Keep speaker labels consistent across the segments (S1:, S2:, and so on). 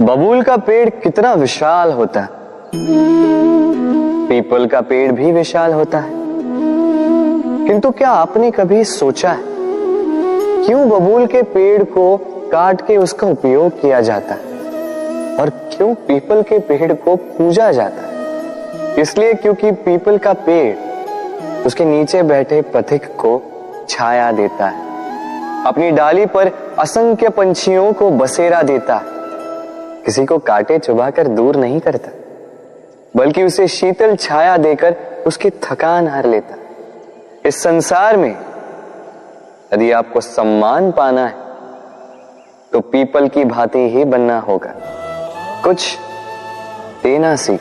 S1: बबूल का पेड़ कितना विशाल होता है, पीपल का पेड़ भी विशाल होता है, किंतु क्या आपने कभी सोचा है क्यों बबूल के पेड़ को काट के उसका उपयोग किया जाता है और क्यों पीपल के पेड़ को पूजा जाता है? इसलिए क्योंकि पीपल का पेड़ उसके नीचे बैठे पथिक को छाया देता है, अपनी डाली पर असंख्य पंछियों को बसेरा देता है, किसी को काटे चुभाकर दूर नहीं करता, बल्कि उसे शीतल छाया देकर उसकी थकान हर लेता। इस संसार में यदि आपको सम्मान पाना है तो पीपल की भांति ही बनना होगा। कुछ देना सीख,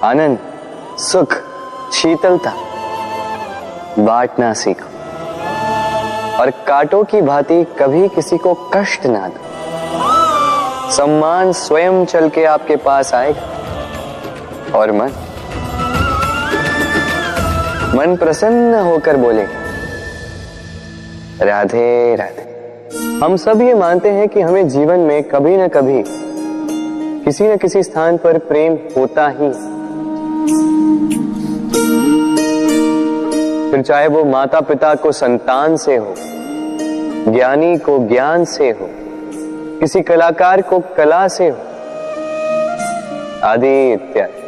S1: आनंद, सुख, शीतलता बांटना सीखो और कांटों की भांति कभी किसी को कष्ट ना दो। सम्मान स्वयं चल के आपके पास आएगा और मन प्रसन्न होकर बोलेगा, राधे राधे। हम सब ये मानते हैं कि हमें जीवन में कभी न कभी किसी न किसी स्थान पर प्रेम होता ही, फिर चाहे वो माता पिता को संतान से हो, ज्ञानी को ज्ञान से हो, किसी कलाकार को कला से हो, आदि इत्यादि।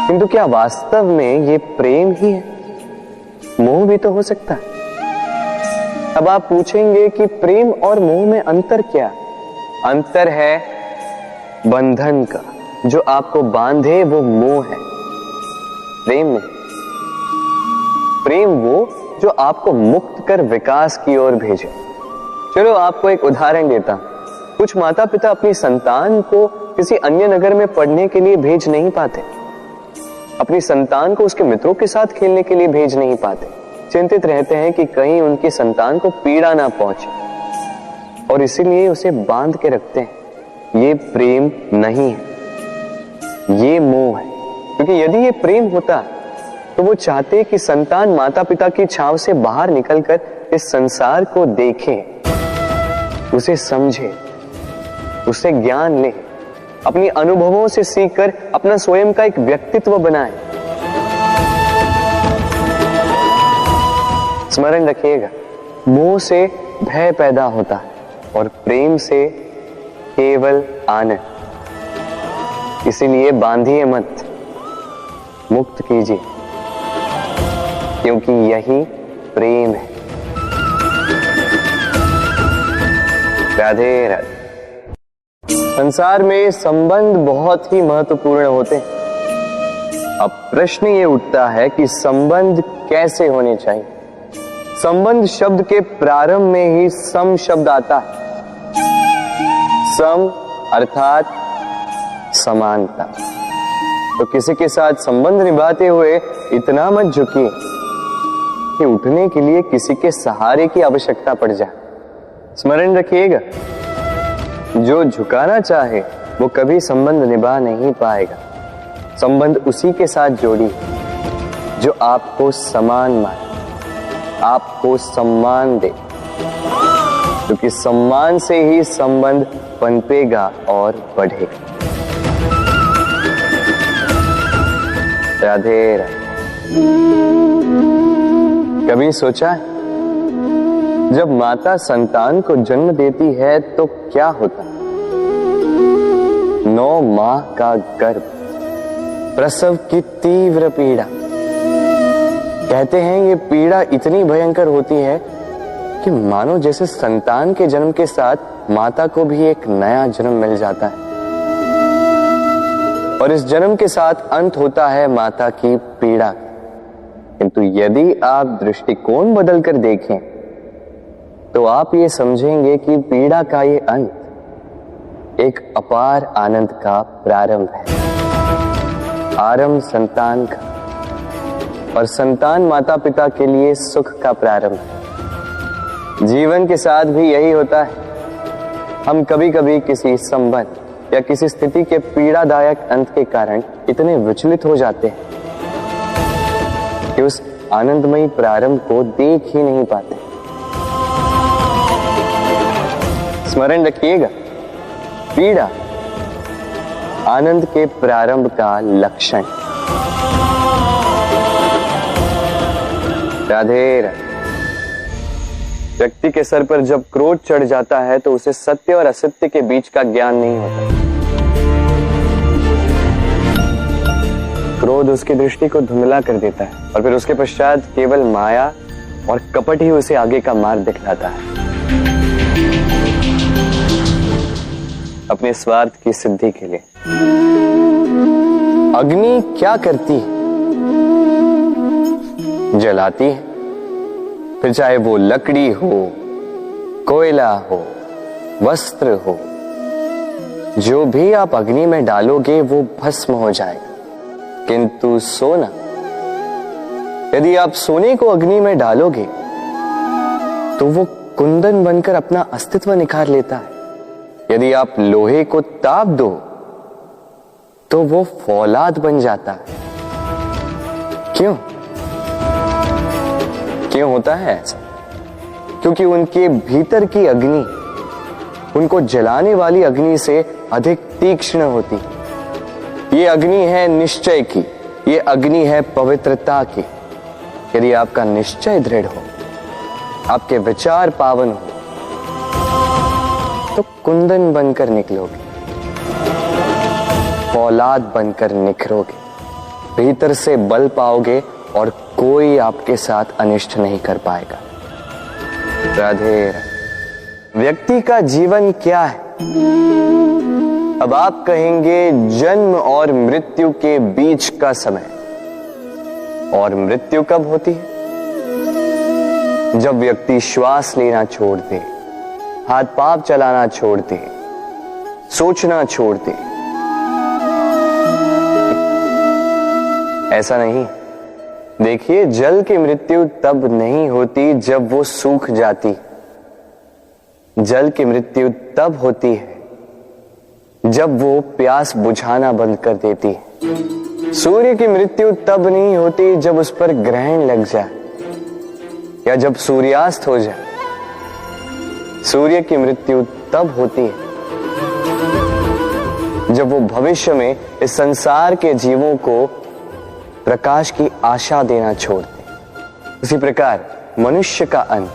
S1: किंतु क्या वास्तव में ये प्रेम ही है? मोह भी तो हो सकता है। अब आप पूछेंगे कि प्रेम और मोह में अंतर क्या? अंतर है बंधन का, जो आपको बांधे वो मोह है। प्रेम वो जो आपको मुक्त कर विकास की ओर भेजे। चलो आपको एक उदाहरण देता हूं। कुछ माता पिता अपनी संतान को किसी अन्य नगर में पढ़ने के लिए भेज नहीं पाते, अपनी संतान को उसके मित्रों के साथ खेलने के लिए भेज नहीं पाते, चिंतित रहते हैं कि कहीं उनकी संतान को पीड़ा ना पहुंचे और इसीलिए उसे बांध के रखते हैं। ये प्रेम नहीं है, ये मोह है। क्योंकि यदि ये प्रेम होता तो वो चाहते कि संतान माता पिता की छांव से बाहर निकलकर इस संसार को देखे, उसे समझे, उससे ज्ञान ले, अपनी अनुभवों से सीखकर अपना स्वयं का एक व्यक्तित्व बनाए। स्मरण रखिएगा, मोह से भय पैदा होता है और प्रेम से केवल आनंद। इसीलिए बांधिए मत, मुक्त कीजिए, क्योंकि यही प्रेम है। राधे राधे। संसार में संबंध बहुत ही महत्वपूर्ण होते हैं। अब प्रश्न ये उठता है कि संबंध कैसे होने चाहिए? संबंध शब्द के प्रारंभ में ही सम शब्द आता है। सम अर्थात समानता। तो किसी के साथ संबंध निभाते हुए इतना मत झुकिए कि उठने के लिए किसी के सहारे की आवश्यकता पड़ जाए। स्मरण रखिएगा, जो झुकाना चाहे वो कभी संबंध निभा नहीं पाएगा। संबंध उसी के साथ जोड़ी जो आपको समान माने, आपको सम्मान दे, क्योंकि सम्मान से ही संबंध पनपेगा और बढ़ेगा। राधे राधे। कभी सोचा है जब माता संतान को जन्म देती है तो क्या होता? 9 माह का गर्भ, प्रसव की तीव्र पीड़ा। कहते हैं ये पीड़ा इतनी भयंकर होती है कि मानो जैसे संतान के जन्म के साथ माता को भी एक नया जन्म मिल जाता है और इस जन्म के साथ अंत होता है माता की पीड़ा। किंतु यदि आप दृष्टिकोण बदलकर देखें तो आप ये समझेंगे कि पीड़ा का ये अंत एक अपार आनंद का प्रारंभ है। आरंभ संतान का और संतान माता पिता के लिए सुख का प्रारंभ है। जीवन के साथ भी यही होता है। हम कभी कभी किसी संबंध या किसी स्थिति के पीड़ादायक अंत के कारण इतने विचलित हो जाते हैं कि उस आनंदमयी प्रारंभ को देख ही नहीं पाते। स्मरण रखिएगा, पीड़ा आनंद के प्रारंभ का लक्षण। राधे राधे। व्यक्ति के सर पर जब क्रोध चढ़ जाता है तो उसे सत्य और असत्य के बीच का ज्ञान नहीं होता। क्रोध उसकी दृष्टि को धुंधला कर देता है और फिर उसके पश्चात केवल माया और कपट ही उसे आगे का मार्ग दिखलाता है, अपने स्वार्थ की सिद्धि के लिए। अग्नि क्या करती है? जलाती है, फिर चाहे वो लकड़ी हो, कोयला हो, वस्त्र हो, जो भी आप अग्नि में डालोगे वो भस्म हो जाएगा। किंतु सोना, यदि आप सोने को अग्नि में डालोगे तो वो कुंदन बनकर अपना अस्तित्व निखार लेता है। यदि आप लोहे को ताप दो तो वो फौलाद बन जाता है। क्यों होता है ऐसा? क्योंकि उनके भीतर की अग्नि उनको जलाने वाली अग्नि से अधिक तीक्ष्ण होती। ये अग्नि है निश्चय की, ये अग्नि है पवित्रता की। यदि आपका निश्चय दृढ़ हो, आपके विचार पावन हो, तो कुंदन बनकर निकलोगे, फौलाद बनकर निखरोगे, भीतर से बल पाओगे और कोई आपके साथ अनिष्ट नहीं कर पाएगा। राधे राधे। व्यक्ति का जीवन क्या है? अब आप कहेंगे जन्म और मृत्यु के बीच का समय। और मृत्यु कब होती है? जब व्यक्ति श्वास लेना छोड़ दे, हाथ पांव चलाना छोड़ दे, सोचना छोड़ दे। ऐसा नहीं। देखिए, जल की मृत्यु तब नहीं होती जब वो सूख जाती। जल की मृत्यु तब होती है जब वो प्यास बुझाना बंद कर देती है। सूर्य की मृत्यु तब नहीं होती जब उस पर ग्रहण लग जाए या जब सूर्यास्त हो जाए। सूर्य की मृत्यु तब होती है जब वो भविष्य में इस संसार के जीवों को प्रकाश की आशा देना छोड़ दे। उसी प्रकार मनुष्य का अंत,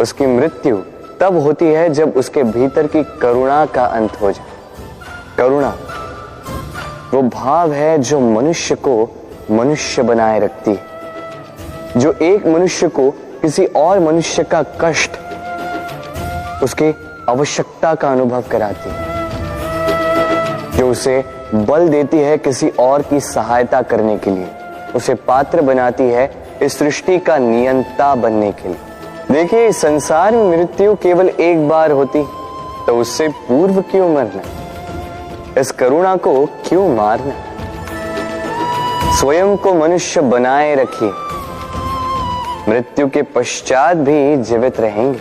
S1: उसकी मृत्यु तब होती है जब उसके भीतर की करुणा का अंत हो जाए। करुणा वो भाव है जो मनुष्य को मनुष्य बनाए रखती है, जो एक मनुष्य को किसी और मनुष्य का कष्ट, उसके आवश्यकता का अनुभव कराती है, जो उसे बल देती है किसी और की सहायता करने के लिए, उसे पात्र बनाती है इस सृष्टि का नियंता बनने के लिए। देखिए, इस संसार में मृत्यु केवल एक बार होती, तो उससे पूर्व क्यों मरना? इस करुणा को क्यों मारना? स्वयं को मनुष्य बनाए रखिए, मृत्यु के पश्चात भी जीवित रहेंगे।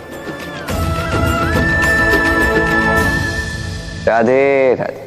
S1: राधे राधे।